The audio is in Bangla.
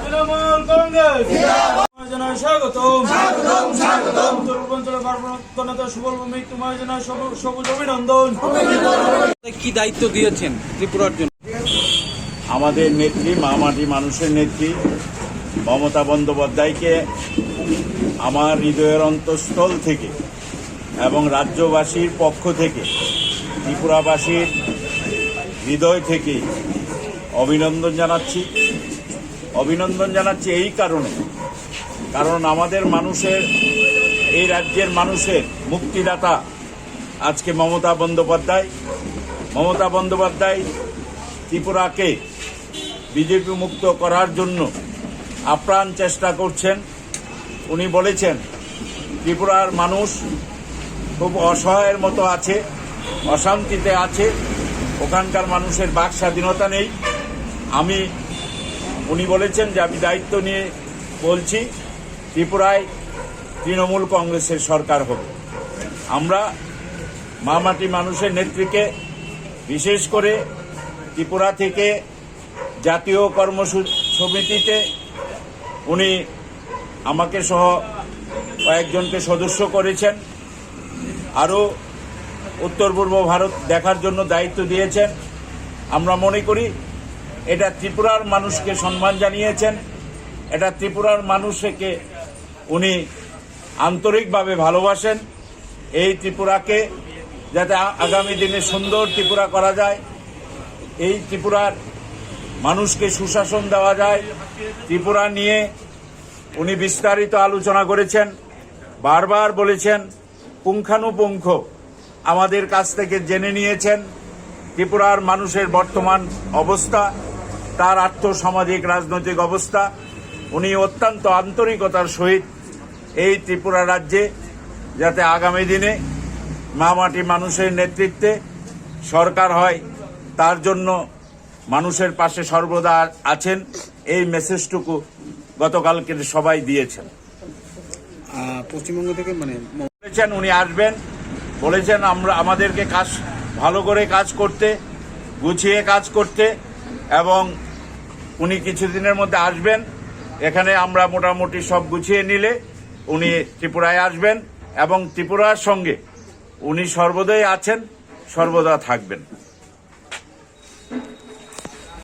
তৃণমূল কংগ্রেস জানাই স্বাগতম। উত্তর পূর্বাঞ্চলের গণতন্ত্র সুবল তোমায় জানাই সবুজ অভিনন্দন। কি দায়িত্ব দিয়েছেন ত্রিপুরার জন্য? আমাদের নেত্রী মা মাটি মানুষের নেত্রী মমতা বন্দ্যোপাধ্যায়কে আমার হৃদয়ের অন্তঃস্থল থেকে এবং রাজ্যবাসীর পক্ষ থেকে ত্রিপুরাবাসীর হৃদয় থেকে অভিনন্দন জানাচ্ছি এই কারণ আমাদের মানুষের, এই রাজ্যের মানুষের মুক্তিদাতা আজকে মমতা বন্দ্যোপাধ্যায় ত্রিপুরাকে বিজেপি মুক্ত করার জন্য আপ্রাণ চেষ্টা করছেন। উনি বলেছেন ত্রিপুরার মানুষ খুব অসহায়ের মতো আছে, অশান্তিতে আছে, ওখানকার মানুষের বাক স্বাধীনতা নেই। উনি বলেছেন যে আমি দায়িত্ব নিয়ে বলছি, ত্রিপুরায় তৃণমূল কংগ্রেসের সরকার হবে। আমরা মা মাটি মানুষের নেত্রীকে বিশেষ করে ত্রিপুরা থেকে জাতীয় কর্মসমিতিতে উনি আমাকে সহ কয়েকজনকে সদস্য করেছেন, আরও উত্তর পূর্ব ভারত দেখার জন্য দায়িত্ব দিয়েছেন। আমরা মনে করি এটা ত্রিপুরার মানুষকে সম্মান জানিয়েছেন, এটা ত্রিপুরার মানুষকে উনি আন্তরিকভাবে ভালোবাসেন। এই ত্রিপুরাকে যাতে আগামী দিনে সুন্দর ত্রিপুরা করা যায়, এই ত্রিপুরার মানুষকে সুশাসন দেওয়া যায়, ত্রিপুরা নিয়ে উনি বিস্তারিত আলোচনা করেছেন, বারবার বলেছেন, পুঙ্খানুপুঙ্খ আমাদের কাছ থেকে জেনে নিয়েছেন ত্রিপুরার মানুষের বর্তমান অবস্থা, তার আর্থসামাজিক রাজনৈতিক অবস্থা। উনি অত্যন্ত আন্তরিকতার সহিত এই ত্রিপুরা রাজ্যে যাতে আগামী দিনে মা মাটি মানুষের নেতৃত্বে সরকার হয়, তার জন্য মানুষের পাশে সর্বদা আছেন, এই মেসেজটুকু গতকালকে সবাই দিয়েছেন। পশ্চিমবঙ্গ থেকে বলেছেন উনি আসবেন, বলেছেন আমাদেরকে কাজ ভালো করে কাজ করতে, গুছিয়ে কাজ করতে, এবং উনি কিছুদিনের মধ্যে আসবেন। এখানে আমরা মোটামুটি সব গুছিয়ে নিলে উনি ত্রিপুরায় আসবেন এবং ত্রিপুরার সঙ্গে উনি সর্বদাই আছেন, সর্বদা থাকবেন।